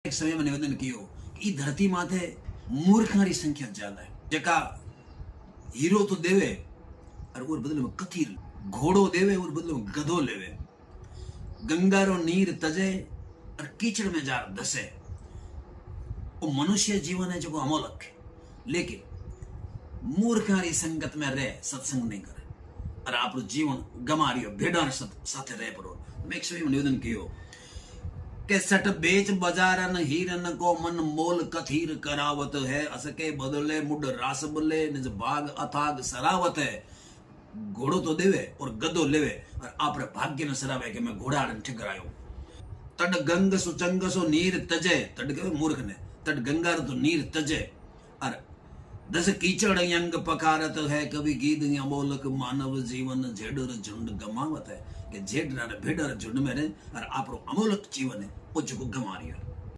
एक समय में निवेदन कियो कि ई धरती माथे मूर्खारी संख्या ज्यादा है। जेका हीरो तो देवे और उर बदले में कथीर घोड़ो देवे उर बदले में गधो लेवे। गंगारो नीर तजे और कीचड़ में जार दसे। वो मनुष्य जीवन है जो अमोलक है, लेकिन मूर्खारी संगत में रह सत्संग नहीं करे और आप जीवन गमा रियो भेड़ा साथे रह पड़ो। मैं एक समय में निवेदन कियो के सट बेच बाजारन हीरन को मन मोल कथीर करावत है। असके बदले मुड रास बले निज भाग अथाग सरावत है। घोड़ो तो देवे और गदो लेवे और आपरे भाग्य न सरावे कि मैं घोड़ाड़न ठिकरायो। तड गंग सुचंग सो नीर तजे, तड के मूर्ख ने तड गंगार तो नीर तजे और दस कीचड़ यंग पकारत है। कभी गीत अमोलक मानव जीवन झेडर झुंड गमावत है कि झेडर भेडर झुंड में रहे और आप अमोलक जीवन है वो जो गमा रही है।